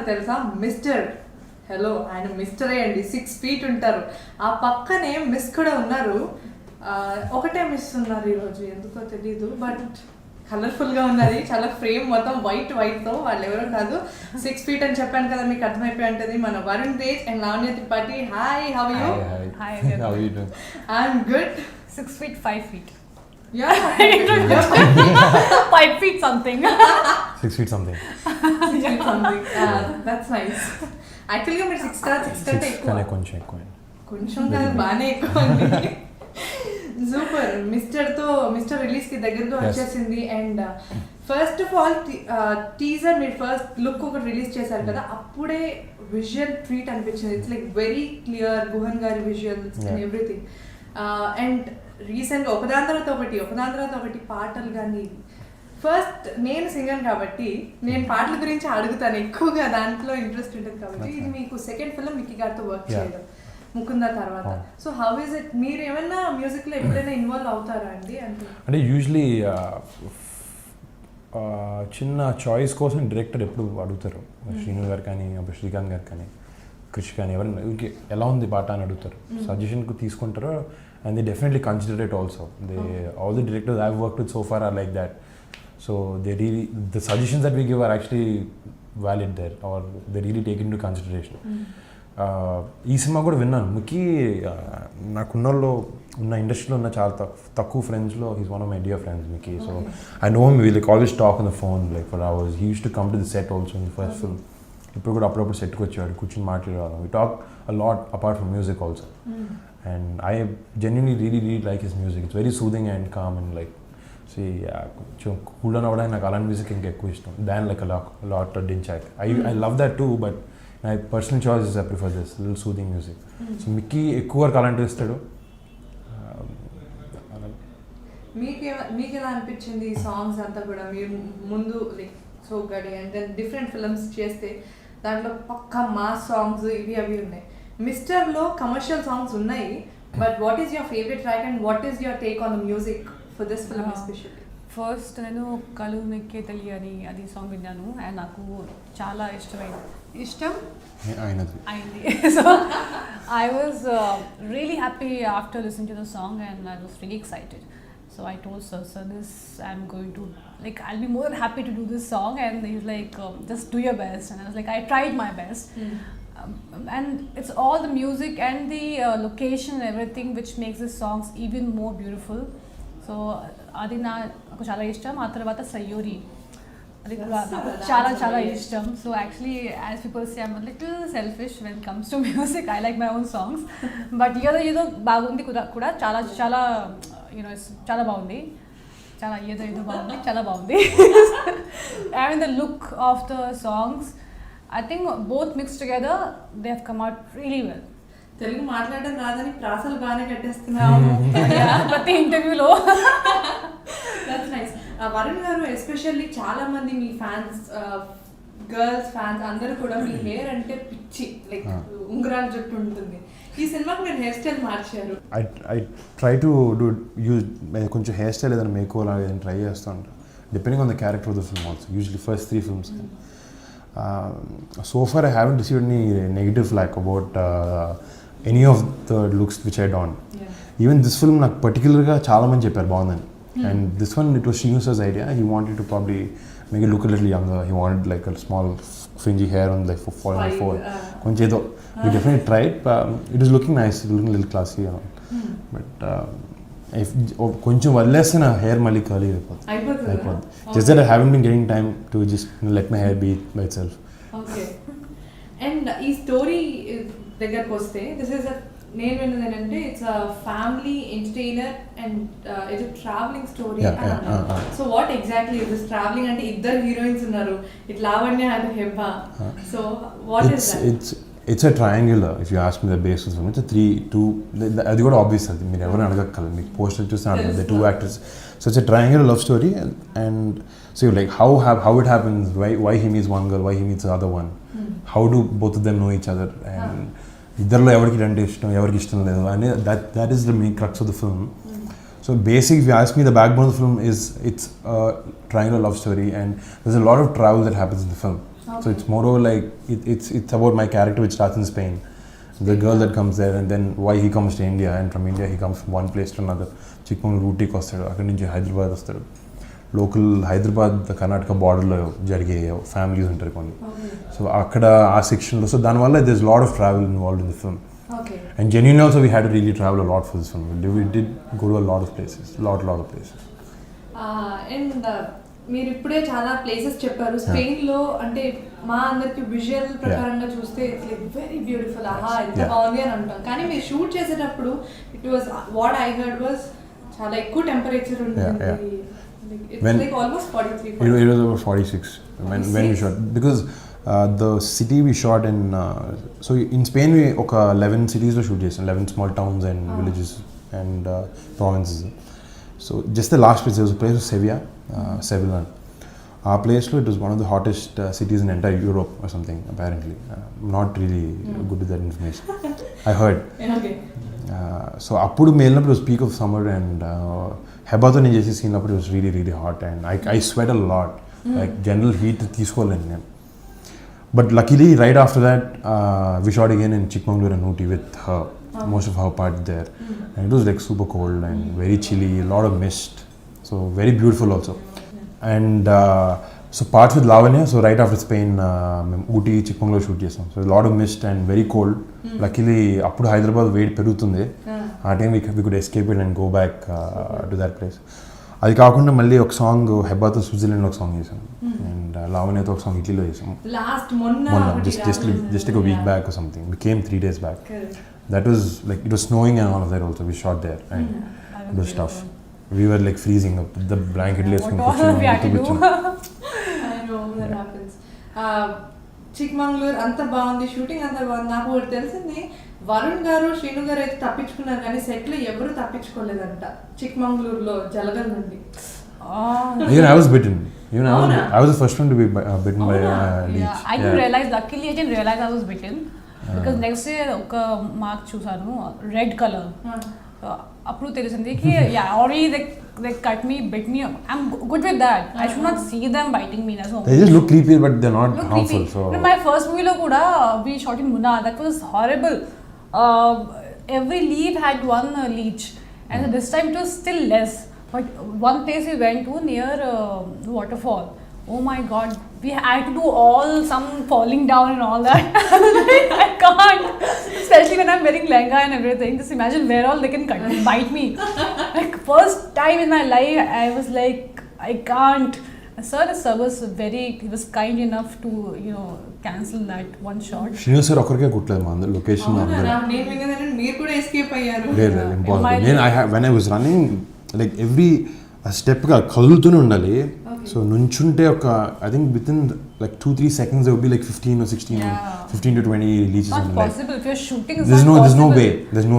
తెలుసా mister hello ఆయన మిస్టరే అండి 6 feet ఉంటారు. ఆ పక్కనే మిస్ కూడా ఉన్నారు. ఒకటే మిస్ ఉన్నారు ఈరోజు ఎందుకో తెలీదు, బట్ కలర్ఫుల్ గా ఉన్నది చాలా. ఫ్రేమ్ మొత్తం వైట్ తో వాళ్ళు ఎవరో కాదు 6 feet అని చెప్పాను కదా, మీకు అర్థమైపోయి ఉంటుంది. మన Varun Tej and Lavanya Tripathi. Hi, how are you? Hi, how are you doing? I'm good. 6 feet, 5 feet. Yeah. 5 feet something. 6 feet something. 6 feet something. That's nice. Actually మీరు 6 కంటే ఎక్కువ. కొంచెం ఎక్కువ. కొంచెం కాదు, బాగానే ఎక్కువ అండి. సూపర్. మిస్టర్ రిలీజ్ కి దగ్గరగా వచ్చేసింది. And first of all teaser మీరు ఫస్ట్ లుక్ ఒకటి రిలీజ్ చేశారు కదా, అప్పుడే విజువల్ ట్రీట్ అనిపించింది. It's like very clear Guhan గారి విజువల్స్ అండ్ ఎవ్రీథింగ్. అండ్ రీసెంట్గా ఒకదాని తర్వాత ఒకటి పాటలు కానీ. ఫస్ట్ నేను సింగర్ కాబట్టి నేను పాటల గురించి అడుగుతాను ఎక్కువగా, దాంట్లో ఇంట్రెస్ట్ ఉంటుంది కాబట్టి. ఇది మీకు సెకండ్ ఫిల్మ్ మిక్కీ గారితో వర్క్ చేయడం ముకుందా తర్వాత. So how is it? మీరు ఏమైనా మ్యూజిక్లో ఎప్పుడైనా ఇన్వాల్వ్ అవుతారా అండి? అంటే యూజువలీ చిన్న చాయిస్ కోసం డైరెక్టర్ ఎప్పుడు అడుగుతారు. శ్రీను గారు కానీ, అప్పుడు శ్రీకాంత్ గారు కానీ, కృషి కానీ, ఎవరైనా ఇంకే ఎలా ఉంది పాట అని అడుగుతారు. సజెషన్కు తీసుకుంటారు. And they definitely consider it also. All the directors I've worked with so far are like that. So the suggestions that we give are actually valid there, or they really take into consideration. ఈ cinema కూడా విన్నాను. ముఖ్య నాకున్నలో ఉన్న ఇండస్ట్రీలో ఉన్న చాలా తక్కువ ఫ్రెండ్స్లో he's one of my dear friends Mickey. So I know him. We like always talk on the phone like for hours. He used to come to the set also in the first film. ఇప్పుడు కూడా అప్పుడప్పుడు సెట్కి వచ్చేవాడు, కూర్చొని మాట్లాడేవాళ్ళం. We talk a lot apart from music also. And I genuinely really like his music. It's very soothing and calm and like, see, కొంచెం cool down అవ్వడానికి నాకు అలాంటి మ్యూజిక్ ఇంకా ఎక్కువ ఇష్టం దాన్ లైక్ లాట్ డించాక్. I love that too, but my personal choice is I prefer this little soothing music. So Mickey ఎక్కువ వరకు అలాంటివి ఇస్తాడు. మీకు ఎలా అనిపించింది ఈ సాంగ్స్ అంతా కూడా? మీరు ముందు లైక్ సోగ్గాడి అండ్ దెన్ డిఫరెంట్ ఫిల్మ్స్ చేస్తే దాంట్లో పక్కా మాస్ సాంగ్స్ ఇవి అవి ఉన్నాయి. మిస్టర్లో కమర్షియల్ సాంగ్స్ ఉన్నాయి, but what is your favourite track and what is your take on the music for this film especially? First నేను కలు నెక్కే తెలియని అది సాంగ్ విన్నాను అండ్ నాకు చాలా ఇష్టం అయింది. So I was really happy after listening to the song and I was really excited. So I told sir, this I'm going to, like, I'll be more than happy to do this song. And he's like, just do your best. And I was like, I tried my best. And it's all the music and the location and everything which makes the songs even more beautiful. So adi నాకు చాలా ఇష్టం. ఆ తర్వాత సయ్యూరి అది కూడా నాకు చాలా ఇష్టం. So actually, as people say, I'm a little selfish when it comes to music. I like my own songs. But ఏదో బాగుంది కూడా చాలా చాలా బాగుంది. చాలా బాగుంది. And the look of the songs, I think both mixed together, they have come out really well. Telugu మాట్లాడడం రాదని ప్రాసలు బాగానే కట్టేస్తున్నాము ప్రతి ఇంటర్వ్యూలో. That's nice. వరుణ్ గారు ఎస్పెషల్లీ చాలా మంది మీ ఫ్యాన్స్, గర్ల్స్ ఫ్యాన్స్ అందరూ కూడా మీ హెయిర్ అంటే పిచ్చి, లైక్ ఉంగరాల జుట్టు ఉంటుంది. ఈ సినిమాకి మీరు హెయిర్ స్టైల్ మార్చారు. ఐ ట్రై టు యూజ్ కొంచెం హెయిర్ స్టైల్ ఏదైనా మేకో లాగా ఏదైనా ట్రై చేస్తూ ఉంటాను, depending on the character of the film also. Usually first 3 films. So far I haven't received any negative flack about any of the looks which I done. Even this film నాకు పర్టికులర్గా చాలా మంది చెప్పారు బాగుందని. And this one, it was Srinivas's idea. He wanted to probably make it look a little younger. He wanted like a small fringy hair on like falling on the forehead. కొంచెం ఏదో we definitely tried, but it is looking nice, looking a little classy, you know. But కొంచెం వదిలేస్తే నా hair మళ్ళీ curly అయిపోద్ది. Just that I haven't been getting time to just let my hair be by itself. Okay. And ఈ story దగ్గరకు వస్తే నేను విన్నది ఏంటంటే it's a family entertainer and it's a travelling story. So what exactly is this travelling? అంటే ఇద్దరు heroines ఉన్నారు, it Lavanya and Hebah. So what is that? it's a triangular. If you ask me the base of the film, it's a 3-2. అది కూడా obvious అది మీరు ఎవరైనా అడగక్కర్లేదు మీకు poster చూస్తే అడగదు the two actors. So it's a triangular love story and so you're like how it happens, why he meets one girl, why he meets the other one, how do both of them know each other and ఇద్దరిలో ఎవరికి అంటే ఇష్టం ఎవరికి ఇష్టం లేదు అని that is the main crux of the film. So basic, if you ask me, the backbone of the film is it's a triangular love story and there's a lot of travel that happens in the film. So it's more over like it's about my character which starts in Spain, the girl that comes there and then why he comes to India and from India he comes from one place to another. Chikmagalur route ki vastadu, akkadi nunchi Hyderabad vastadu. Local Hyderabad Karnataka border lo jarige families untaru konni. So akkada aa section lo, so dan valla there's a lot of travel involved in the film. Okay. And genuinely also we had to really travel a lot for this film. We did go to a lot of places, lot of places. And మీరు ఇప్పుడే చాలా places చెప్పారు Spain లో, అంటే మా అందరికి visual ప్రకారంగా చూస్తే ఇట్స్ లైక్ వెరీ బ్యూటిఫుల్, ఆహా ఎంత బాగుంది అని అంటాం. కానీ మీరు షూట్ చేసేటప్పుడు it was what I heard was చాలా ఎక్కువ టెంపరేచర్ ఉంటుంది. It's like almost 43. It was about 46 when we shot because the city we shot in so in Spain we oka 11 cities lo shoot chesam, 11 small towns and villages and provinces. So just the last place, there was a place of Sevilla. Our place it was one of the hottest cities in entire Europe or something apparently. Not really good with that information. I heard. Okay. So appudu melinapudu was peak of summer and Hebato నేను చేసే scene అప్పుడు it was really hot and I sweat a lot. Like general heat తీసుకోలేను నేను. But luckily right after that we shot again in Chikmagalur and Ooty with her, most of her part there. And it was like super cold and very chilly, a lot of mist. So very beautiful also. And so parts with Lavanya, so right after Spain, Ooty, Chikmagalur shoot chesam. So a lot of mist and very cold. Luckily appudu Hyderabad wait perugutundi. ఆ time we could escape it and go back to that place. అది కాకుండా మళ్ళీ ఒక song హెబ్బాతో Switzerland ఒక song చేసాం and లావణ్యతో ఒక song ఇటలీలో చేసాం మొన్న just like a week back or something. We came 3 days back. That was like it was snowing and all of that also. We shot there and it was tough. We were like freezing up. The blanket వేసుకొని కూర్చున్నాం. I know that happens. Chikmagalur అంత బాగుంది, shooting అంత బాగుంది. నాకు ఒకటి తెలిసింది, వరుణ్ గారు శ్రీను గారు అయితే తప్పించుకున్నారు కానీ సెట్ లో ఎవరు తప్పించుకోలేదంట చిక్మంగళూరులో జలగల నుండి. Even I was bitten. I was the first one to be bitten by a leech. Yeah, I didn't realize. Luckily, I didn't realize I was bitten because next day ఒక మార్క్ చూసాను red colour. అప్పుడు తెలిసింది కి already they cut me, bit me. I'm good with that. I should not see them biting me. So they just look creepy but they're not harmful. So in my first movie lo kuda we shot in Munnar. That was horrible. Every leaf had one leech and this time it was still less. But one place we went to near waterfall. Oh my god, we had to do all some falling down and all that. I can't, especially when I'm wearing lehenga and everything. Just imagine where all they can bite me. Like first time in my life I was like I can't. Sir was he was kind enough to cancel that one shot. Shrinu sir okkarke kuttలేదు మా location నేను విన్నదంటే మీరు కూడా escape అయ్యారు. లేదు impossible. నేను when I was running like every step గా కదులుతూనే ఉండాలి. So నుంచుంటే ఒక I think within like 2-3 seconds there would be like 15 or 16 15 to 20 leeches in the life. Possible if you're shooting. There's no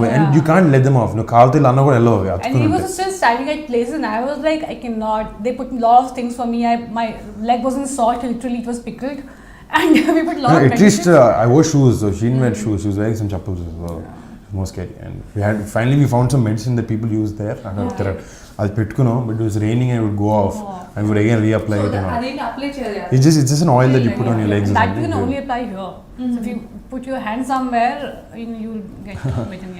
way and you can't let them off. No కాల్తే ఇలా అన్న కూడా hello అవి and he was still standing at places and I was like I cannot. They put a lot of things for me. My leg wasn't salt, literally it was pickled and we put a lot of at least I wore shoes, so she didn't wear shoes. She was wearing some chappals as well. More scary. And we found some medicine that people use there. అది పెట్టుకున్నాం but it was raining and it would go off and we would again reapply it and all. It's just an oil that you put on your legs. That you can only apply here. So if you put your hand somewhere you'll get bitten.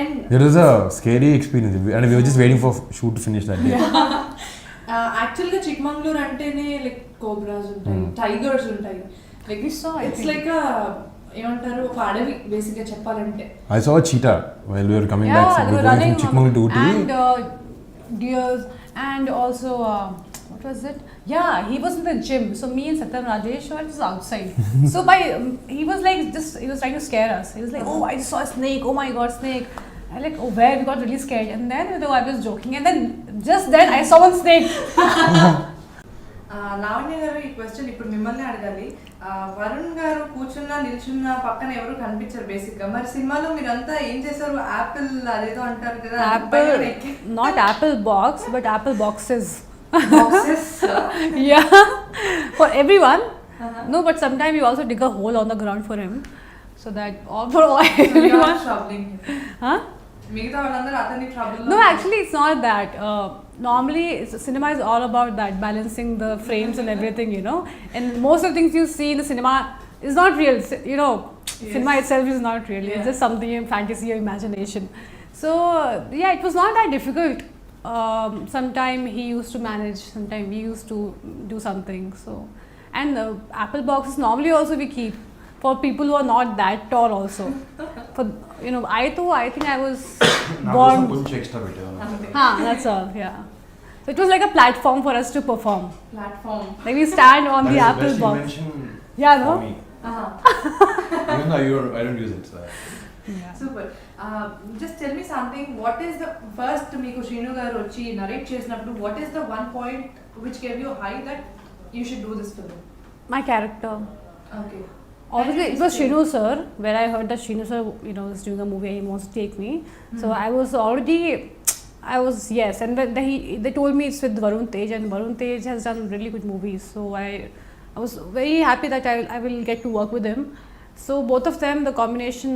And it was a scary experience and we were just waiting for shoot to finish that day. Actually the Chikmagalur antene like cobras ఉంటాయి, tigers ఉంటాయి. Like we saw it's like a ఏమంటారు ఒక అడవి బేసిక్గా చెప్పాలంటే. I saw a cheetah while we were coming back from Chikmagalur to Ooty. And deers and also what was it? Yeah, he was in the gym. So me and Satyam Rajesh were just outside. So he was like he was trying to scare us. He was like, oh, I saw a snake. Oh my god, snake. I like, oh, where? We got really scared. And then I was joking. And then just then I saw one snake. Lavanya గారు ఈ question ఇప్పుడు మిమ్మల్ని అడగాలి. వరుణ్ గారు కూర్చున్నా నిల్చున్నా పక్కన ఎవరు కనిపించారు బేసిక్ గా. మరి సినిమాలో మీరంతా ఏం చేశారు? యాపిల్ అదేదో అంటారు కదా, Apple, not Apple box, but Apple boxes. Boxes. Yeah, for everyone. No, but sometimes you also dig a hole on the ground for him, so that all for all everyone. Huh? మిగతా వాళ్ళందరూ అతని trouble. No, actually, it's not that. Normally, cinema is all about that, balancing the frames and everything, you know. And most of the things you see in the cinema is not real. You know, Yes. cinema itself is not real. Yeah. It's just something in fantasy or imagination. So, yeah, it was not that difficult. Sometime he used to manage, sometime we used to do something. So, and Apple boxes normally also we keep for people who are not that tall also. For, you know, I think I was born. కొంచెం extra పెట్టాను. That's all, yeah. So it was like a platform for us to perform. Platform. Like we stand on the Apple box. Yeah, no? Even though I don't use it. So. Yeah. Super. Just tell me something. What is the first మీకు శ్రీను గారు వచ్చి narrate చేసినప్పుడు what is the one point which gave you high that you should do this film? My character. Okay. Obviously, it was Shrinu sir, where I heard that Shrinu sir, you know, is doing a movie and he wants to take me. So yes, and they told me it's with Varun Tej, and Varun Tej has done really good movies. So I was very happy that I will get to work with him. So both of them, the combination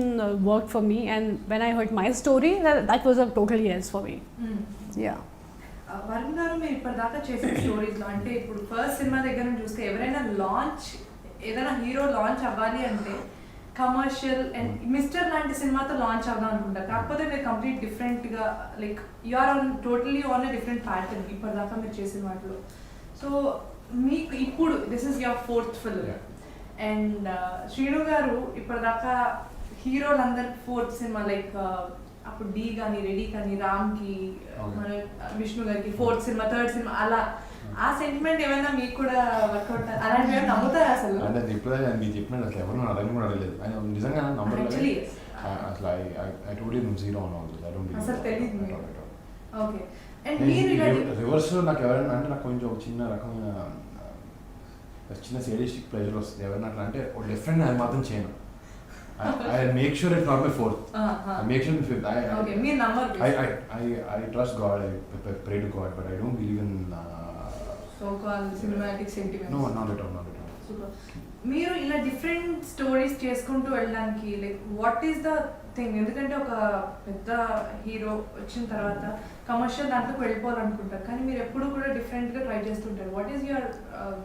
worked for me, and when I heard my story, that was a total yes for me. Yeah. Varun గారు మీరు ఇప్పటిదాకా చేసిన స్టోరీస్లో, అంటే ఇప్పుడు first cinema దగ్గర నుంచి చూస్తే ఎవరైనా లాంచ్, ఏదైనా హీరో లాంచ్ అవ్వాలి అంటే కమర్షియల్ అండ్ మిస్టర్ లాంటి సినిమాతో లాంచ్ అవుదాం అనుకుంటారు. కాకపోతే మీరు కంప్లీట్ డిఫరెంట్గా like you are on totally on a different pattern ఇప్పటిదాకా మీరు చేసిన వాటిలో. సో మీకు ఇప్పుడు this is your fourth film, and Sreenu garu ఇప్పటిదాకా హీరోలందరు ఫోర్త్ సినిమా లైక్ అప్పుడు డి కానీ రెడీ కానీ రామ్కి, మన విష్ణు గారికి ఫోర్త్ సినిమా, థర్డ్ సినిమా, అలా ఆ సెంటిమెంట్ ఏమైనా మీకు కూడా వర్కౌట్ అలాంటివి ఏమైనా నమ్ముతారా అసలు? అంటే ఇప్పుడు మీకు చెప్పినట్టు అసలు ఎవరు అడగని కూడా అడగలేదు. నిజంగా నమ్మరు అసలు. I totally zero on also. అసలు తెలియదు. ఓకే. అండ్ రివర్స్ నాకు ఎవరైనా అంటే నాకు కొంచెం చిన్న రకమైన చిన్న సేడిస్టిక్ ప్లెజర్ వస్తుంది. ఎవరైనా అట్లా అంటే డిఫరెంట్ అది మాత్రం చేయను. I make sure it's not my fourth. I make sure it's fifth. Okay, me number. I trust God. I pray to God, but I don't believe in so-called cinematic sentiments. No, not at all. Super. మీరు ఇలా different stories చేసుకుంటూ వెళ్ళడానికి like what is the thing? ఎందుకంటే ఒక పెద్ద hero వచ్చిన తర్వాత commercial దాంట్లోకి వెళ్ళిపోవాలనుకుంటారు, కానీ మీరు ఎప్పుడు కూడా డిఫరెంట్గా ట్రై చేస్తుంటారు. What is your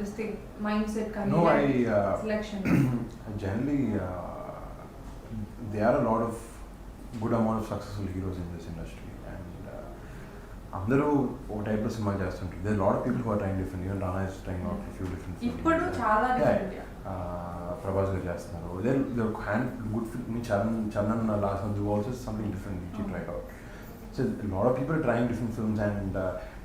this thing mind set కానీ selection? Generally, there are a lot of good amount of successful heroes in this industry, and అందరూ ఒక టైప్ లో సినిమా చేస్తుంటారు. There are a lot of people who are trying different. Even Rana is trying out a few different films. ఇప్పుడు చాలా different. Prabhas గారు చేస్తున్నారు. There hand good film. Chandan last one do also something different which he tried out. So a lot of people are trying different films, and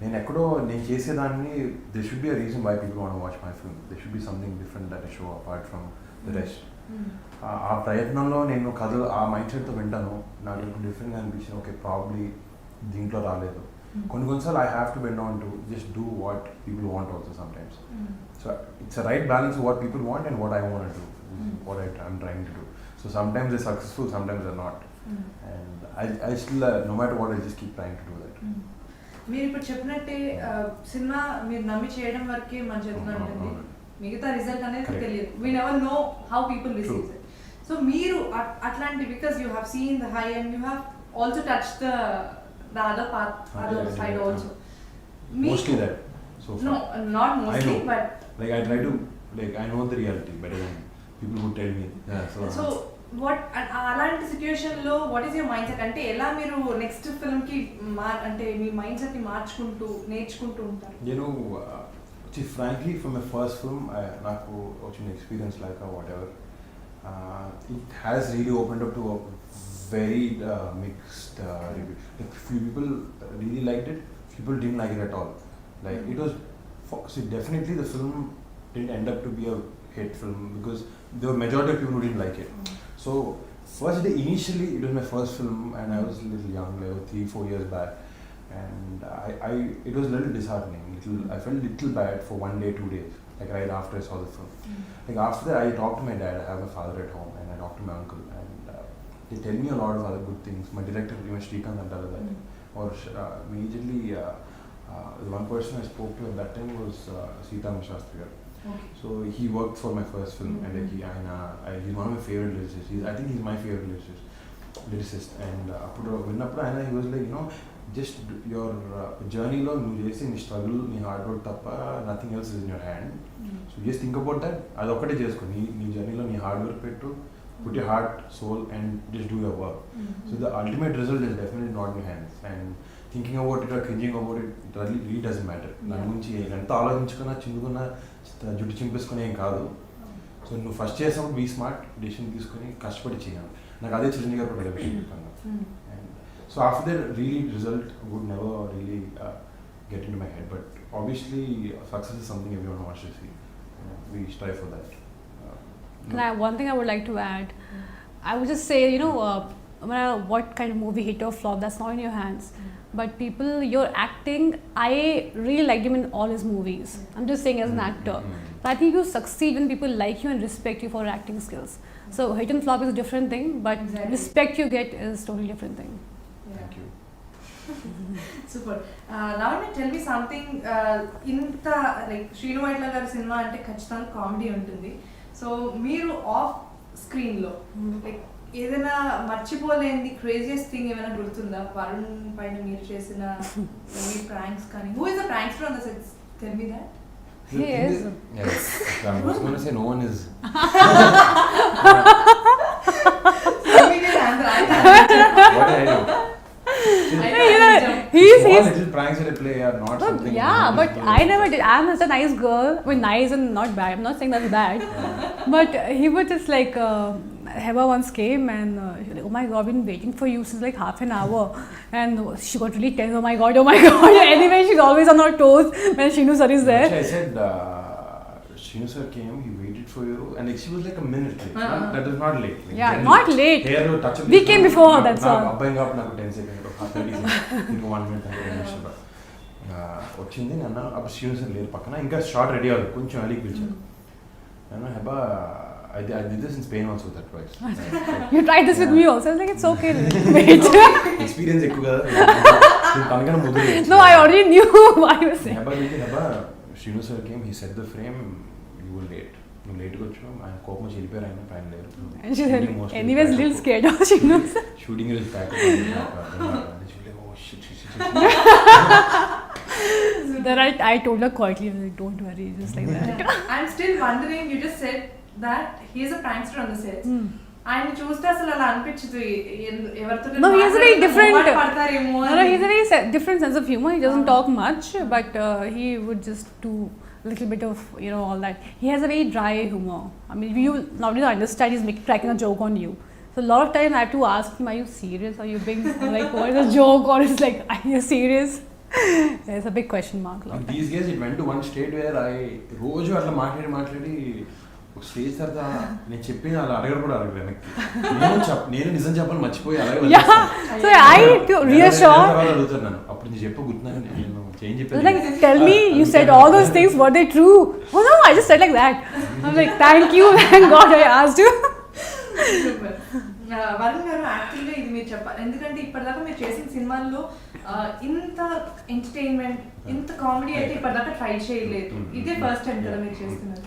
నేను చేసేదాన్ని there should be a reason why people want to watch my film. There should be something different that I show apart from the rest. ఆ ప్రయత్నంలో నేను కథలు ఆ mind సెట్తో వింటాను. నాకు డిఫరెంట్గా అనిపించింది. ఓకే, ప్రాబ్లీ దీంట్లో రాలేదు. కొన్నిసార్లు I have to bend on to just do what people want also sometimes. So it's a right balance what people want and what I want to do, what I'm trying to do. So sometimes they successful, sometimes they not, and I still no matter what I just keep trying to do that. మీరు ఇప్పుడు చెప్పినట్టే cinema మీరు నమ్మి చేయడం వరకే మన చేతిలో ఉంటుంది. మిగతా రిజల్ట్ అనేది తెలియదు. We never know how people receives it. So మీరు అట్లాంటి, because you have seen the high and you have also touch the other part, other side also. Mostly that. So far. No, not mostly, but like I try to, like I know the reality better than people who tell me. Yeah, so what అలాంటి సిచ్యుయేషన్లో what is your mindset? అంటే ఎలా మీరు next ఫిల్మ్కి అంటే మీ mind సెట్ని మార్చుకుంటూ నేర్చుకుంటూ ఉంటారు? See, frankly, from my first film, నాకు వచ్చిన experience like whatever, it has really opened up to a very mixed review. Like few people really liked it, people didn't like it at all. Like it was, see, definitely the film didn't end up to be a hit film because there were majority of people who didn't like it. So first day, initially it was my first film and I was a little young, like 3-4 years back. and it was a little disheartening. I felt a little bad for 1 day, 2 days, like right after I saw the film. Like after that, I talked to my dad. I have a father at home, and I talked to my uncle, and they tell me a lot of other good things. My director, even Srikanth, and that. Or immediately, the one person I spoke to at that time was Sita Mashastri. Okay. So he worked for my first film, and like he's one of my favorite lyricists. I think he's my favorite lyricist. And he was like, just your journey lo nu chese nee struggle nee hard work tappa nothing else is in your hand. So just think about that. Adi okate chesko nee journey lo nee hard work pettu, put your heart, soul, and just do your work. So the ultimate result is definitely not in your hands. And thinking about it or cringing about it really doesn't matter. దాని గురించి ఎంత ఆలోచించుకున్నా చిందుకున్నా జుట్టు చింపేసుకుని ఏం కాదు. So నువ్వు first చేసినప్పుడు be smart, decision తీసుకొని కష్టపడి చేయాలి. నాకు అదే చిరంజీవి గారు కూడా చెప్పాను. And so after that, really result would never really get into my head. But obviously, success is something everyone wants to see. We strive for that. One thing I would like to add, I would just say, no matter what kind of movie hit or flop, that's not in your hands. But people, your acting, I really liked him in all his movies. I'm just saying as an actor. But I think you succeed when people like you and respect you for your acting skills. So hit and flop is a different thing, but respect you get is totally different thing. Thank you. Super. Lavanya, tell me something. Inta like Srinu Vaitla garu cinema ante ఖచ్చితంగా comedy ఉంటుంది. So మీరు off screen లో like ఏదైనా మర్చిపోలేని craziest thing ఏమైనా గుర్తుందా వరుణ్ పైన మీరు చేసిన ప్రాంక్స్ కానీ? Who is the prankster on the set? Tell me that. He is. Yes. I was going to say no one is. What did I do? He's little pranks that I play are not something. Yeah, but I never did. I'm such a nice girl. I mean, nice and not bad. I'm not saying that's bad. But he would just like, Heba once came and she was like, oh my god, I've been waiting for you since like half an hour. And she got really tense. Oh my god. Anyway, she's always on her toes when Shinu sir is there. Actually, I said, Shinu sir came, he waited for you, and like, she was like a minute late. That is not late. Like, yeah, not late. We came before her, that's all. Abbaying up నాకు 10 seconds, 30 seconds, ఇంకో 1 minute వచ్చింది. నన్న అప్పుడు Srinu sir లేరు పక్కన, ఇంకా short ready అవ్వాలి, కొంచెం అలిగి పిలిచాను. నన్ను Heba I did this in Spain also that twice. You tried this with me also. I was like, it's okay. Wait. Experience ఎక్కువ కదా. తనకన్నా మొదలు. No, I already knew what you were saying. Heba Srinu sir came, he set the frame, you were late. నువ్వు లేట్గా వచ్చావు, ఆయన కోపం వచ్చి వెళ్ళిపోయారు, ఆయన పైన లేరు. And she said, anyways, little scared of Shinu sir. Shooting is back. And she was like, oh shit. Then I told her quietly, I was like, don't worry, just like that. I'm still wondering, you just said that he is a prankster on the set. ఆయన చూస్తే అసలు అలా అనిపించదు ఎవరితో. No, he has a very different. పడతారేమో. No, he has a very different sense of humor. He doesn't talk much, but he would just do a little bit of all that. He has a very dry humor. I mean, you nowadays understand he's cracking a joke on you. So a lot of time I have to ask him, are you serious? Are you being like, what is a joke? Or it's like, are you serious? There's a big question mark. These days it went to one state where I రోజు అట్లా మాట్లాడి ఒక stage తర్వాత నేను చెప్పిన అలా అడగరు కూడా అడగరు వెనక్కి. నేను నిజం చెప్పాలి మర్చిపోయి అలాగే అడుగుతున్నాను. అప్పుడు నేను చెప్పు గుర్తున్నాను, నేను చేంజ్ చెప్పాను. Like, tell me, you said all those things, were they true? Oh no, I just said like that. I'm like, thank you, thank God I asked you. Super. Varun గారు యాక్చువల్గా ఇది మీరు చెప్పాలి, ఎందుకంటే ఇప్పటిదాకా మీరు చేసిన సినిమాల్లో ఇంత ఎంటర్టైన్మెంట్, ఇంత కామెడీ అయితే ఇప్పటిదాకా ట్రై చేయలేదు. ఇదే ఫస్ట్ టైం కదా మీరు చేస్తున్నారు.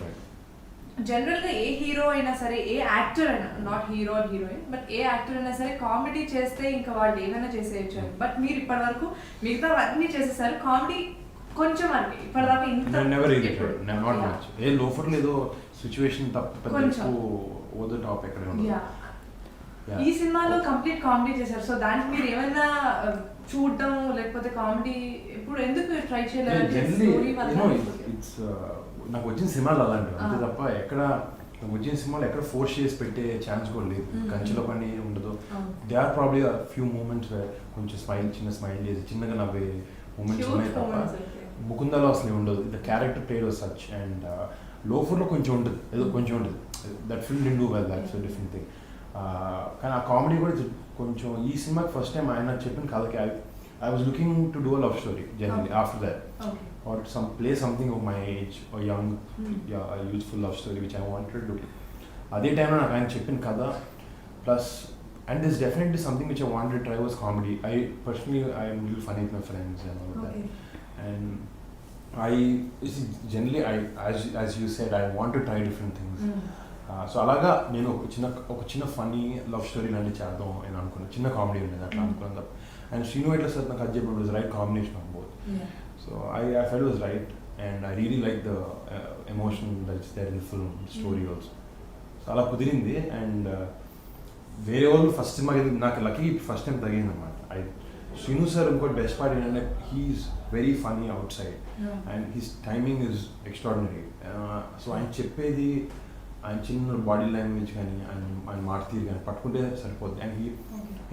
జనరల్గా ఏ హీరో అయినా సరే, ఏ యాక్టర్ అయినా, not hero or heroine, but A actor అయినా సరే కామెడీ చేస్తే ఇంకా వాళ్ళు ఏమైనా చేసేయచ్చు. బట్ మీరు ఇప్పటి వరకు మిగతా అన్నీ చేసేసారు, కామెడీ కొంచెం అంటే ఇప్పటిదాకా ఇంత ఏ లోఫర్ లేదో సిచ్యువేషన్ తప్పు ఓవర్ టాప్ ఎక్కడ. ఈ సినిమాలో కంప్లీట్ కామెడీ చేశారు. సో దానికి మీరు ఏమైనా చూడడం లేకపోతే కామెడీ ఎప్పుడు ఎందుకు ట్రై చేయలేదు? నాకు వచ్చిన సినిమాలు అలాంటివి అంతే తప్ప ఎక్కడ నాకు వచ్చిన సినిమాలు ఎక్కడ ఫోర్స్ చేసి పెట్టే ఛాన్స్ కూడా లేదు. కంచెలో పని ఉండదు. They are probably few moments కొంచెం చిన్న స్మైల్ చేసి చిన్నగా నవ్వే మూమెంట్స్ ఉన్నాయి తప్ప ముకుందలో అసలు ఉండదు. The character played was such. And లోఫర్లో కొంచెం ఉంటుంది, ఏదో కొంచెం ఉంటుంది. That film did do well, that's different thing. కానీ ఆ కామెడీ కూడా కొంచెం ఈ సినిమాకి ఫస్ట్ టైం ఆయన చెప్పిన కథకి I was looking to do a love story generally after that. Okay. Or play something of my age or young, a youthful love story which I wanted to do. At that time నాకు ఆయన చెప్పిన కథ plus and there's definitely something which I wanted to try was comedy. I personally I am really funny with my friends and all of that. And generally as you said I want to try different things. So అలాగా నేను ఒక చిన్న funny love story లాంటి చేద్దాం అని అనుకున్నాను. చిన్న comedy ఉండేది అట్లా అనుకున్నాను. అండ్ శ్రీను ఎట్లా సార్ నాకు అది చెప్పినప్పుడు was right combination of both. So I felt it was right and I really like the emotion that's there in the film story also. So అలా కుదిరింది. అండ్ వేరే వాళ్ళు ఫస్ట్ సినిమా నాకు లక్కీ ఫస్ట్ టైం తగిలింది అనమాట. Sreenu sir ఇంకోటి best part ఏంటంటే he's very funny outside and his timing is extraordinary. So ఆయన చెప్పేది ఆయన చిన్న బాడీ లాంగ్వేజ్ కానీ ఆయన మారుతీరు కానీ పట్టుకుంటే సరిపోద్ది. అండ్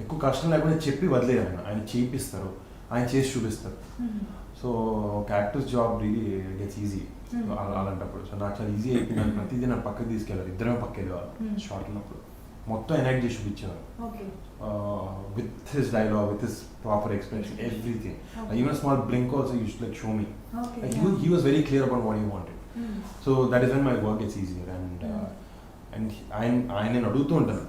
ఎక్కువ కష్టం లేకుండా చెప్పి వదిలేదు ఆయన చేయిస్తారు, ఆయన చేసి చూపిస్తారు. సో ఒక actors job really gets easy అలాంటప్పుడు. సో నాకు చాలా ఈజీ అయిపోయింది. ప్రతిదీ నాకు పక్కకి తీసుకెళ్ళారు, ఇద్దరే పక్క వెళ్ళేవారు షార్ట్ ఉన్నప్పుడు మొత్తం ఎనాక్ట్ చేసి చూపించేవారు with his dialogue, with his proper expression, everything. Even small blink also use like show me. He was very clear about what he wanted. So that is when my work gets easier. And ఆయన అడుగుతూ ఉంటాను,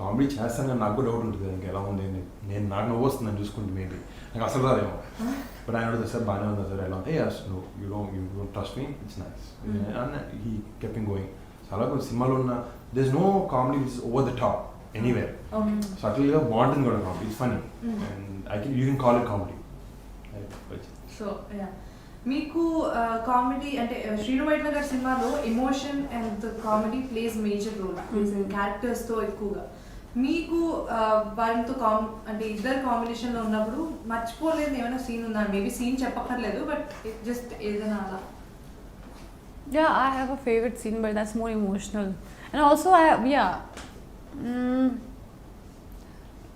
comedy చేస్తాను నాకు కూడా doubt ఉంటుంది ఇంకా ఎలా ఉంది, నేను నాకు నవ్వు వస్తుందని చూసుకుంటే మేబీ నాకు అసలు రాదేమో. బట్ ఆయన అడుగుతారు సార్ బాగానే ఉంది సార్ ఎలా ఉంది, you don't trust me, it's nice. And he keeping going. చాలా కొన్ని సినిమాలో ఉన్న there is no comedy which is over the top anywhere. సటిల్గా బాగుంటుంది కూడా comedy, it's funny and you can call it comedy. So మీకు కామెడీ అంటే శ్రీను వైట్ల గారి సినిమాలో emotion and comedy plays major role క్యారెక్టర్స్తో ఎక్కువగా. మీకు వారితో అంటే ఇద్దరు కాంబినేషన్లో ఉన్నప్పుడు మర్చిపోలేదు ఏమైనా సీన్ ఉందా? మేబీ సీన్ చెప్పక్కర్లేదు బట్ జస్ట్ ఏదైనా అలా. Yeah, I have a favorite scene, but that's more emotional. And also,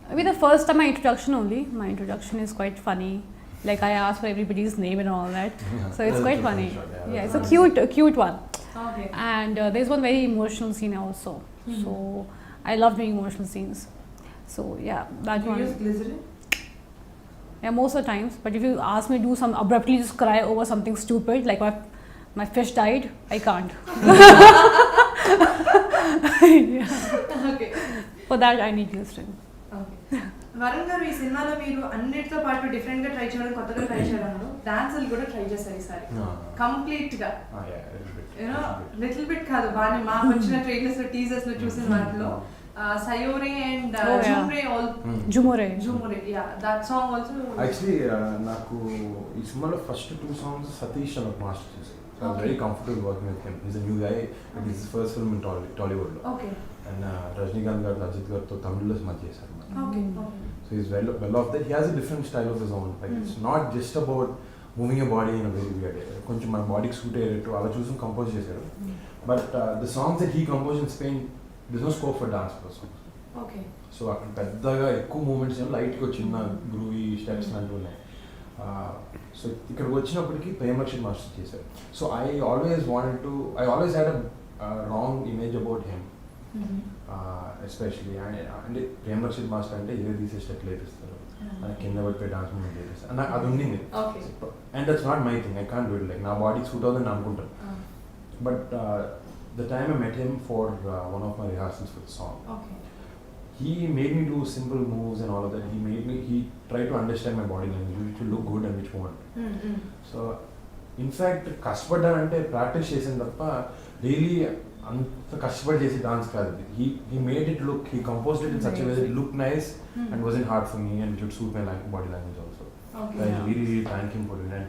maybe the first time my introduction is quite funny. Like I asked for everybody's name and all that, so it's quite funny. Yeah, it's a cute one. Okay. And there's one very emotional scene also. So I love doing emotional scenes. So yeah, that one. Do you use glycerin? Yeah, most of the times. But if you ask me to do some abruptly just cry over something stupid, like my fish died, I can't. Yeah. Okay. For that I need glycerin. Okay. Varun గారు ఈ సినిమాలో మీరు అన్నిటితో పాటు different గా try చేయడం, కొత్తగా try చేయడంలో డాన్సులు కూడా ట్రై చేశారు ఈసారి కంప్లీట్ గా. యూనో లిటిల్ బిట్ కాదు, బాగా మాకు వచ్చిన ట్రైలర్స్ లో టీజర్స్ లో చూసిన వాటిలో సయోరే అండ్ జుమోరే yeah that song also. Actually నాకు ఈ సినిమాలో ఫస్ట్ 2 songs సతీష్ అన్న మాస్టర్ చేశారు. So I'm very comfortable working with him. He's a new guy. It is his first film in Tollywood. Okay. And Rajnikant garu, Ajit garu to Tamil lo smart chesaru. Okay. So he's well off that. He has a different style of his own. Like it's not just about moving your body in a very weird way. Koncham my body suit ayettu ala choosum compose chesaru. But the songs that he composed in Spain, there's no scope for dance for songs. Okay. So అక్కడ పెద్దగా ఎక్కువ moments ఏమో లైట్గా చిన్న groovy steps లాంటివి ఉన్నాయి. So ఇక్కడికి వచ్చినప్పటికీ ప్రేమక్షిత్ మాస్టర్ చేశారు. So I always had a wrong image about him, especially. అంటే ప్రేమక్షిత్ మాస్టర్ అంటే ఏదో తీసే స్టెప్ లేపిస్తారు, కింద పడిపోయి డాన్స్ మూమెంట్ లేపిస్తారు నాకు అది ఉండింది. And that's not my thing, I can't do it. Like నా బాడీకి సూట్ అవుతుందని అనుకుంటాను. But the time I met him for one of my rehearsals for the song, he made me do simple moves and all of that. He tried to understand my body language, which will look good and which won't. So in fact కష్టపడ్డానంటే practice చేసిన తప్ప daily అంత కష్టపడి చేసి dance కాదు. he made it look, he composed it in such a way that it looked nice and wasn't hard for me and it would suit my body language also. Okay. I really thank him for it, and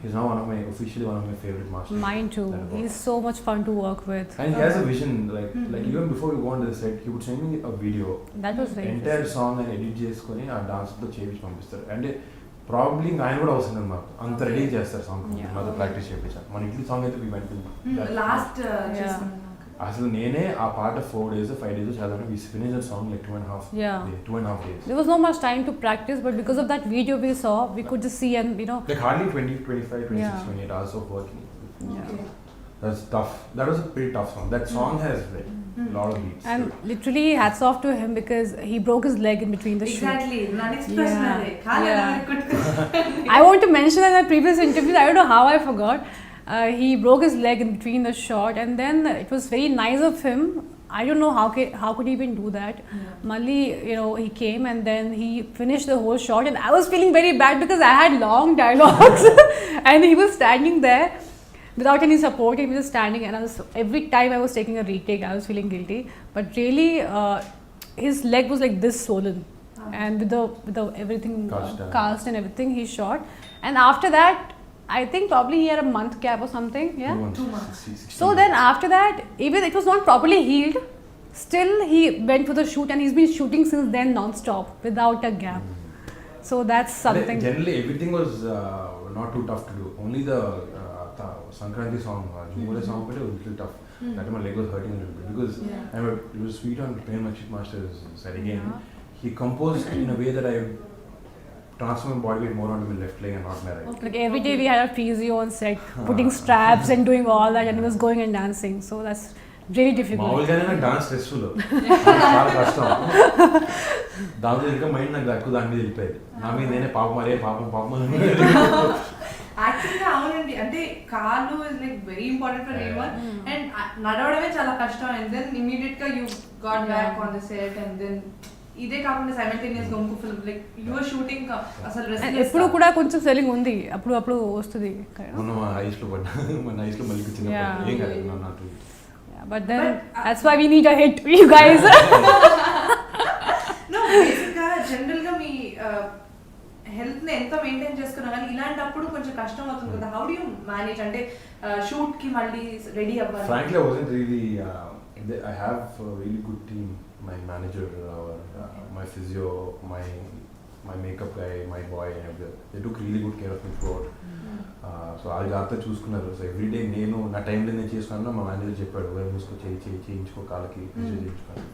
he's now officially one of my favorite masters. Mine too. He's so much fun to work with. And he has a vision, like even before we go on to the set, he would send me a video. That was very entire song and edit చేసుకొని ఆ dance తో చేయించి పంపిస్తారు. అంటే probably ఆయన కూడా అవసరం మాకు అంత రెడీ చేస్తారు సాంగ్, మాతో ప్రాక్టీస్ చేయించారు. మన ఇంట్లో సాంగ్ అయితే లాస్ట్ అసలు నేనే ఆ పాట 4 days 5 days చదివాను. we finished the song like 2.5 days. There was no much time to practice, but because of that video we saw, we could just see and like hardly 20, 25, 26, 28 hours of working. Okay. That's tough. That was a pretty tough song. That song has like a lot of beats. And literally hats off to him because he broke his leg in between the shoot. Exactly. నా next ప్రశ్న అదే. కాలు ఎలా కొట్టుకుంది? I want to mention that in a previous interview. I don't know how I forgot. He broke his leg in between the shot, and then it was very nice of him. I don't know how could he even do that. Mali, he came and then he finished the whole shot, and I was feeling very bad because I had long dialogues, and he was standing there without any support. He was just standing, and every time I was taking a retake, I was feeling guilty. But really, his leg was like this swollen, and with the everything cast and everything, he shot. And after that, I think probably he had a month gap or something. Yeah, 2 months. So then after that, even it was not properly healed, still he went for the shoot, and he's been shooting since then non-stop without a gap. So that's something. Generally, everything was not too tough to do. Only the Sankranti song, Jumule song, was a little tough. That time my leg was hurting a little bit because it was sweet on Pain Machit Master's side again. He composed in a way that I transfer my body weight more onto my left leg and not my right. Like every day we had a physio on set, putting straps and doing all that, and he was going and dancing. So that's really difficult. మామూలుగానే నాకు dance stressful చాలా కష్టం. దాంతో ఇంకా mind నాకు తక్కువ దాని మీద వెళ్ళిపోయేది. నా మీద నేనే పాపం యాక్చువల్గా అవునండి, అంటే కాలు is like very important for everyone, and నడవడమే చాలా కష్టం. అండ్ దెన్ ఇమీడియట్ గా you got back on the set, and then ఇదే కాకుండా సైమల్టేనియస్ గా ఇంకో ఫిల్మ్ లైక్ యువర్ షూటింగ్ అసలు ఎప్పుడు కూడా కొంచెం సెల్లింగ్ ఉంది, అప్పుడు వస్తుంది. మా ఐస్ లో పడ్డా, మన ఐస్ లో మళ్ళీ చిన్నప్పుడు ఏం కాదు నాకు. But then that's why we need a hit, you guys. No, బేసిక్గా జనరల్గా మీ హెల్త్ని ఎంత మెయింటైన్ చేసుకున్నా కానీ ఇలాంటప్పుడు కొంచెం కష్టం అవుతుంది కదా. How do you manage? అంటే షూట్కి మళ్ళీ రెడీ అవ్వాలి. Frankly, I wasn't really. I have a really good team. My manager, my physio, my makeup guy, my boy, they took really good care of me throughout. So అది జాగ్రత్త చూసుకున్నారు. So everyday నేను నా టైంలో నేను చేసుకున్నా. మా మేనేజర్ చెప్పాడు, వేరే మూసుకో చేయించుకో, కాళ్ళకి ఫిజియో చేయించుకోవాలి.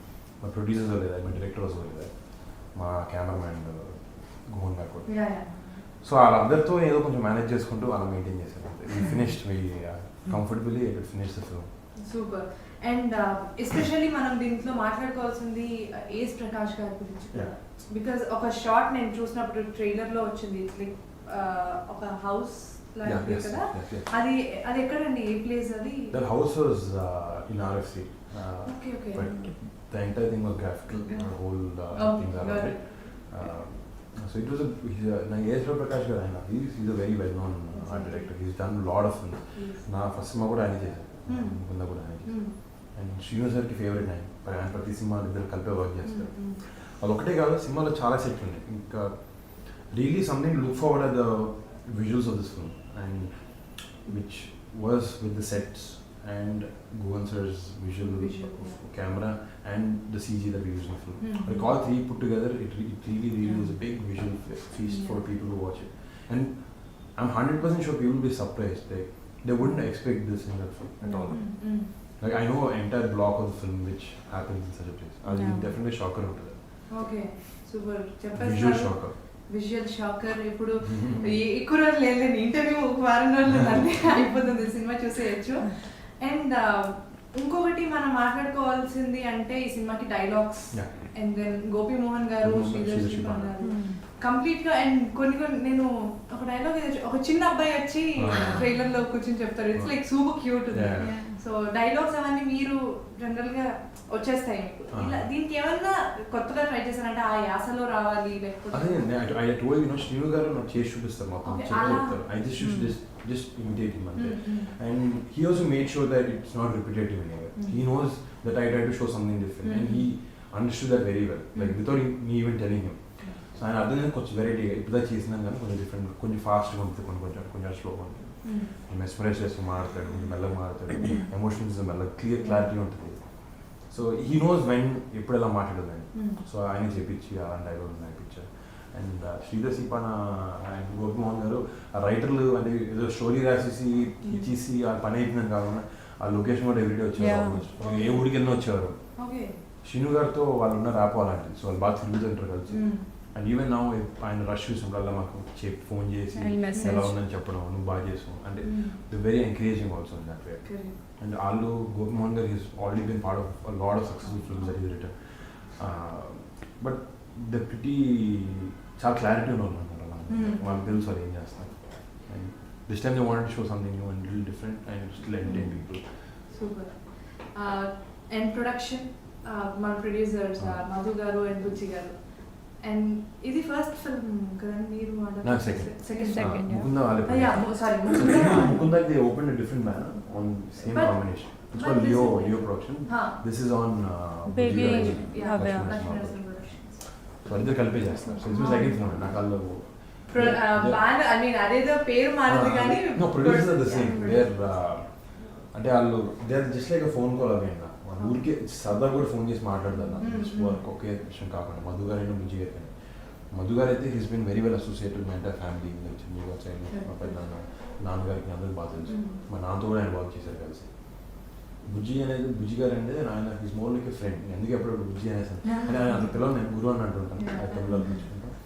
మా ప్రొడ్యూసర్స్ లేదా, మా డైరెక్టర్స్ లేదా, మా కెమెరామ్యాన్ గోన్ బ్యాక్. సో వాళ్ళందరితో ఏదో కొంచెం మేనేజ్ చేసుకుంటూ అలా మెయింటైన్ చేశాను. Finished very comfortably I could finish the film. Super. And especially మనం దీంట్లో మాట్లాడుకోవాల్సింది ఏస్ ప్రకాష్ గారి గురించి, బికాజ్ ఒక షార్ట్ నేను చూసినప్పుడు ట్రైలర్లో వచ్చింది, లైక్ ఒక హౌస్ లాంటిది కదా. అది ఎక్కడండి, ఏ ప్లేస్ అది? That house was in RFC. Okay. But the entire thing was graphical. The whole things around it. So it was Tej Prakash garu aina. He's a very well-known art director. He's done a lot of films. Na first cinema kuda aina chesaru. Mukunda kuda aina chesaru. And Srinivas gariki favorite name. ఆయన ప్రతి cinema ఇద్దరు కలిపే work చేస్తారు. అది ఒకటే కాదు, సినిమాలో చాలా సెట్లు ఉన్నాయి. ఇంకా really something look forward at the visuals of this film, and which was with the sets and Govan sir's visual camera and the CG that we used in the film. Like all three put together, it really was a big visual feast for people to watch it. And I'm 100% sure people will be surprised. Like they wouldn't expect this in that film at all. Like I know an entire block of the film which happens in such a place. I'll be definitely shocker into that. Okay, super. Visual shocker. Visual shocker. ఇప్పుడు ఎక్కువ రోజులు లేదండి, interview ఒక వారం రోజులు అయిపోతుంది, cinema చూసేయచ్చు. And ఇంకొకటి మనం మాట్లాడుకోవాల్సింది అంటే ఈ సినిమాకి dialogues, and then Gopi Mohan garu, Sridhar శ్రీపాన్ గారు కంప్లీట్ గా. అండ్ కొన్ని నేను ఒక డైలాగ్ ఒక చిన్న అబ్బాయి వచ్చి ట్రైలర్ లో కూర్చొని చెప్తారు, it's like super cute. So dialogues అవన్నీ మీరు జనరల్ గా వచ్చేస్తాయి మీకు, దీనికి ఏమన్నా కొత్తగా ట్రై చేశారంటే ఆ యాసలో రావాలి లేకపోతే? I told you, శ్రీను గారు నాకు చేసి చూపిస్తారు మొత్తం, చెప్తారు. I just imitate him అంతే. And he also made sure that it's not repetitive anyway. He knows that I tried to show something different, and he understood that very well, like without me even telling him. So ఆయన అర్థం కానీ కొంచెం వెరైటీగా ఇప్పుడు చేసినాను కానీ కొంచెం different, కొంచెం ఫాస్ట్గా ఉంటుంది, కొంచెం స్లోగా ఉంటుంది, మెస్మరైజ్ చేస్తూ మాడతాడు, కొంచెం మెల్లగా మాడతాడు, ఎమోషన్స్ మెల్లగా క్లారిటీ ఉంటుంది. సో హీ నోస్ వెన్ ఎప్పుడు ఎలా మాట్లాడదని. సో ఆయన చేపించి అలాంటి డైలాగ్ నేర్పించారు. అండ్ శ్రీధర్ శ్రీపాన్ అండ్ గోపి మోహన్ గారు ఆ రైటర్లు అంటే ఏదో స్టోరీ రాసేసి ఇచ్చేసి ఆ పని అయిపోయిందని కాకుండా ఆ లొకేషన్ కూడా ఎవ్రీడే వచ్చేవారు, ఆల్మోస్ట్ ఏ ఊరికి వెళ్ళినా వచ్చేవారు. శ్రీను గారితో వాళ్ళు ఉన్న ర్యాప్ అలాంటిది. సో వాళ్ళు బాగా తిరుగుతుంటారు కలిసి. అండ్ ఈవెన్ నా ఆయన రష్ చూసినప్పుడల్లా మాకు ఫోన్ చేసి ఎలా ఉందని చెప్పడం, నువ్వు బాగా చేసావు అంటే the very encouraging also in that way. And వాళ్ళు Gopimohan garu is already been part of lot of successful films that is return. But the pretty చాలా క్లారిటీ ఉన్నవాళ్ళు అనమాట. వాళ్ళకి తెలుసు వాళ్ళు ఏం చేస్తారు. And this time they wanted to show something new and little different and still entertain people. Super. And production మన producers Madhu garu and బుజ్జి గారు. అండ్ ఇది ఫస్ట్ ఫిల్మ్ కదండి మీరు? Second. Mukunda they opened a different banner on same combination. It's called Leo Production. This is on Baby So aditha kalpe chestar. So this was second film. Na kallo I mean adedo peru maaradu gaani no producers are the same. They're అంటే వాళ్ళు they are just like phone call అవే. మన ఊరికి సరదా కూడా phone చేసి మాట్లాడతాను. Work ఒకే విషయం కాకుండా మధు గారు అయినా బుజ్జి గారు. మధు గారు అయితే he's been very well associated my entire family. Chinna garu side మా పెద్ద నాన్నగారికి అందరికి బాగా తెలుసు. మా నాన్నతో కూడా ఆయన వర్క్ చేశారు కలిసి. బుజ్జి గారు అంటే ఆయన he's more like a friend. ఎందుకు ఎప్పుడప్పుడు బుజ్జి అనేసాను అంటే ఆయన అంత పిల్లలు నేను గురువు అని అంటుంటాను. ఆ పిల్లలు పిలుచుకుంటాను.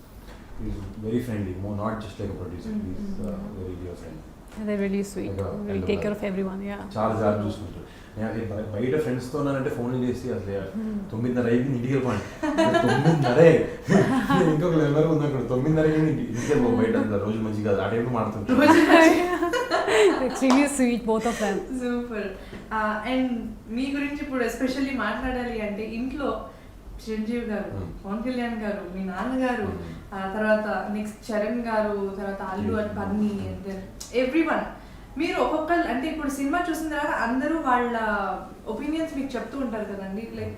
Is very friendly, more not just like producer, is very dear friend. They're really sweet. They take care of everyone. Yeah. చాలా జాగ్రత్త చూసుకుంటారు. బయట ఫ్రెండ్స్తో ఉన్నానంటే ఫోన్లు చేసి అసలు 9:30 అయిపోయింది ఇంటికి వెళ్ళిపోండి. 9:30 ఇంకొక ఎవరు ఉంది అక్కడ 9:30 ఇంటికి వెళ్ళిపో బయట రోజు మంచి కాదు ఆ టైంలో మాడుతుంటారు. Extremely sweet, both of them. Super. And మీ గురించి ఇప్పుడు ఎస్పెషల్లీ మాట్లాడాలి అంటే ఇంట్లో చిరంజీవి గారు, పవన్ కళ్యాణ్ గారు, మీ నాన్నగారు, తర్వాత నెక్స్ట్ చరణ్ గారు, తర్వాత అల్లు బన్నీ, ఎవ్రీవన్. మీరు ఒక్కొక్కరు అంటే ఇప్పుడు సినిమా చూసిన తర్వాత అందరూ వాళ్ళ ఒపీనియన్స్ మీకు చెప్తూ ఉంటారు కదండి. లైక్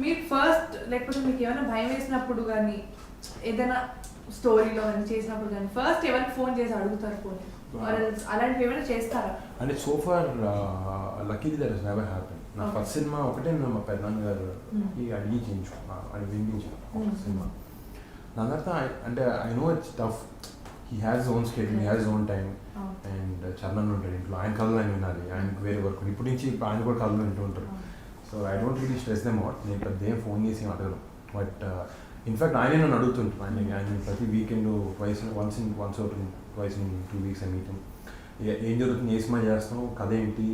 మీరు ఫస్ట్ లేకపోతే మీకు ఏమైనా భయం వేసినప్పుడు కానీ ఏదైనా స్టోరీలో కానీ చేసినప్పుడు కానీ ఫస్ట్ ఎవరికి ఫోన్ చేసి అడుగుతారు ఫోన్ అలాంటివి ఏమైనా చేస్తారా? అంటే so far luckily that has never happen. నా ఫస్ట్ సినిమా ఒకటే మా పెద్దనాన్న గారు అడిగి చేయించుకున్నాను, అది వినిపించాను సినిమా. దాని తర్వాత అంటే I know it's tough. He has own schedule, he has own time. And Charan ఉంటాడు ఇంట్లో, ఆయన కళ్ళు ఆయన వినాలి, ఆయనకు వేరే వర్క్. ఇప్పుడు నుంచి ఆయన కూడా కళ్ళు వింటూ ఉంటారు. So I don't really stress them out. నేను పెద్ద ఫోన్ చేసి అడగను. బట్ ఇన్ఫ్యాక్ట్ ఆయనే నన్ను అడుగుతుంటాను. ఆయన ప్రతి weekend once in 2 weeks I meet him. ఏం జరుగుతుంది, ఏ సినిమా చేస్తాం, కథ ఏంటి,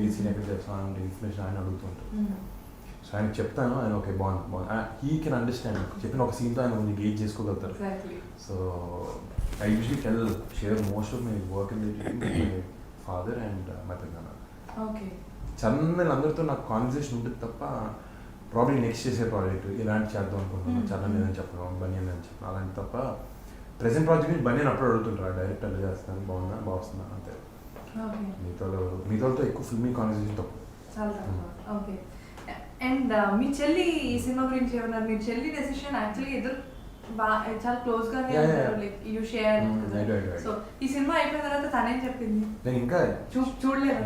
ఏ సీన్ ఎక్కడ చేస్తాం అంటే ఇన్ఫర్మేషన్ ఆయన అడుగుతుంటారు. సో ఆయనకు చెప్తాను, ఆయన ఓకే బాగుంది హీ కెన్ అండర్స్టాండ్. చెప్పిన ఒక సీన్తో ఆయన కొంచెం గేజ్ చేసుకోగలుగుతారు. So I usually share most of my work in my father and my పెద్దనాన్న. చరణ్ అందరితో నాకు కాన్వర్సేషన్ ఉంటుంది తప్ప ప్రాబ్లీ నెక్స్ట్ చేసే ప్రాజెక్ట్ ఇలాంటి చేద్దాం అనుకుంటున్నాను, చరణ్ లేదని చెప్పడం, బన్నీ అని చెప్పడం అలాంటి తప్ప ప్రెసెంట్ ప్రాజెక్ట్ బన్నీ అప్పుడు అడుగుతుంటారు డైరెక్టర్ చేస్తాను, బాగుందా బాగుస్తుందా అంతే. మీతో ఎక్కువ ఫిల్మీ కాన్వర్సేషన్ తక్కువ. అండ్ మీ చెల్లి ఈ సినిమా గురించి ఏమన్నారు? మీ చెల్లి డెసిషన్ యాక్చువల్లీ ఎదురు చాలా క్లోజ్ గానే ఉంటారు, లైక్ యూ షేర్. సో ఈ సినిమా అయిపోయిన తర్వాత తనేం చెప్పింది? నేను ఇంకా చూడలేదు.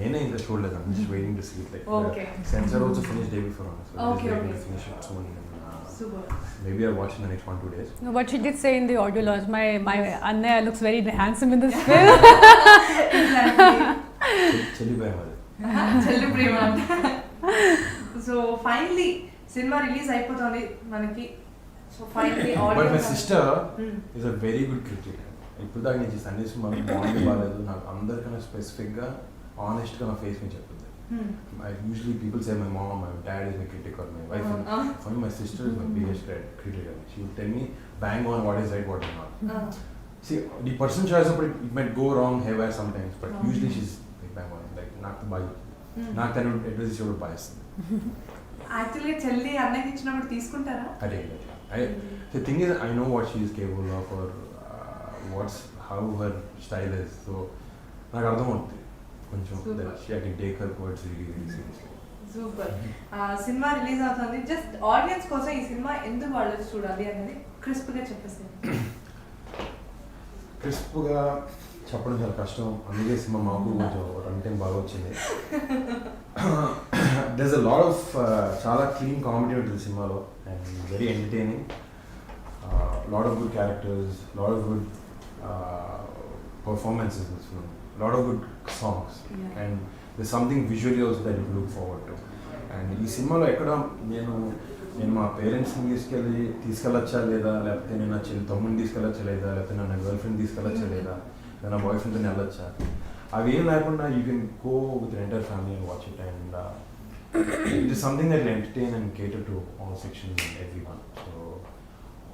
నేనే ఇంకా చూడలేదు. I'm just waiting to see it. Like censor also finished day before, so okay. Finish it soon. Super. Maybe I'll watch in the next 1-2 days. No, what she did say in the audio launch, my Annaya looks very handsome in this film. Chelli prema. Chelli prema. So finally cinema release అయిపోతుంది మనకి. So finally audience. But my sister is a very good critic. ఇప్పుడు దాకా నేను Sunday cinema బాగుంది బాగాలేదు నాకు అందరికన్నా స్పెసిఫిక్గా ఆనెస్ట్గా నా ఫేస్ మీద చెప్తుంది. Usually people say my mom, my dad is my critic or my wife. For me, my sister is my biggest critic. She would tell me bang on what is right, what is not. See, the person choice of it might go wrong haywire sometimes, but usually she's like bang on, like not the buy. Not that it was your bias. Actually, చెల్లి అన్నకి ఇచ్చినప్పుడు తీసుకుంటారా? The thing is, I know what she is capable of or how her style is. So, నాకు అర్థమవుతుంది కొంచెం I can take her words really seriously. Super. Cinema release అవుతుంది. Just audience కోసం ఈ సినిమా ఎందుకు వాళ్ళు చూడాలి అనేది క్రిస్ప్గా చెప్పేసి. క్రిస్ప్గా చెప్పడం చాలా కష్టం, అందుకే సినిమా మాకు కొంచెం రన్ టైం బాగా వచ్చింది. there's a lot of చాలా క్లీన్ కామెడీ ఉంటుంది సినిమాలో and very entertaining. Lot of good characters, lot of good performances in this film, lot of good songs, and there's something visually also that you look forward to. And ఈ సినిమాలో ఎక్కడ నేను మా పేరెంట్స్ని తీసుకెళ్ళొచ్చా లేదా, లేకపోతే నేను నా తమ్ముడిని తీసుకెళ్ళొచ్చా లేదా, లేకపోతే నా గర్ల్ ఫ్రెండ్ తీసుకెళ్ళొచ్చా లేదా, నా బాయ్ ఫ్రెండ్తో వెళ్ళొచ్చా, అవి ఏం లేకుండా you can go with entire family and watch it. And it is something that will entertain and కేటర్ to all sections and every one. So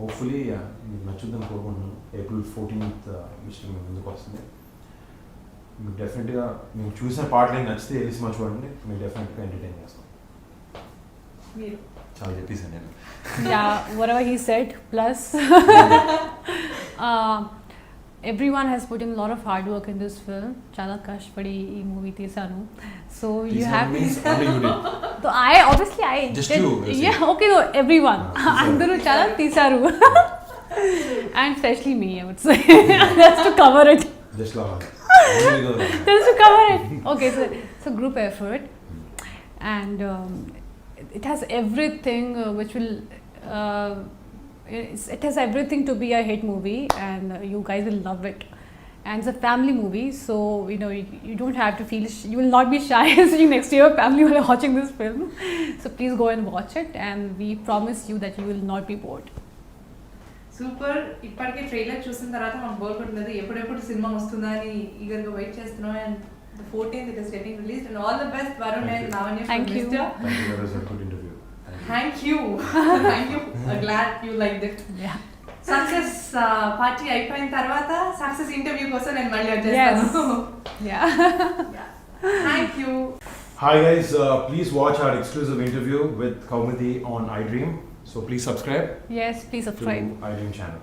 hopefully మీకు నచ్చుద్దని కోరుకుంటున్నాను. April 14th మిస్టర్ మీ ముందుకు వస్తుంది. మీకు డెఫినెట్గా మీరు చూసిన పాటలు నచ్చితే వెళ్ళి సినిమా చూడండి, మీకు డెఫినెట్గా ఎంటర్టైన్ చేస్తాం. చాలా చెప్పేసాను నేను. Yeah, whatever he said, plus everyone has put in a lot of hard work in this film. Chala kashpadi ee movie teesanu. So you have only you did. So I Just did, you, yeah, okay, no, everyone. Andaru chala teesaru. And especially me, I would say. Just to cover it. Just Lavanya. Just to cover it. Okay, so it's a group effort. And it has everything which will it has everything to be a hit movie, and you guys will love it. And it's a family movie, so you know you don't have to feel you will not be shy sitting next to your family while watching this film. So please go and watch it, and we promise you that you will not be bored. Super. ఇప్పటికే trailer చూసిన తర్వాత మాకు bore కొట్టినది, ఎప్పుడెప్పుడు cinema వస్తుందా అని ఈగర్గా wait చేస్తున్నాం. And the 14th it is getting released, and all the best Varun Tej Lavanya. Thank you. Thank you. That was a good interview. Thank you. Thank you. Glad you liked it. Yeah. Success party అయిపోయిన తర్వాత success interview కోసం నేను మళ్ళీ వచ్చేస్తాను. Yeah. Thank you. Hi guys, please watch our exclusive interview with Kaumudi on iDream. So please subscribe Yes, please subscribe to iDream channel.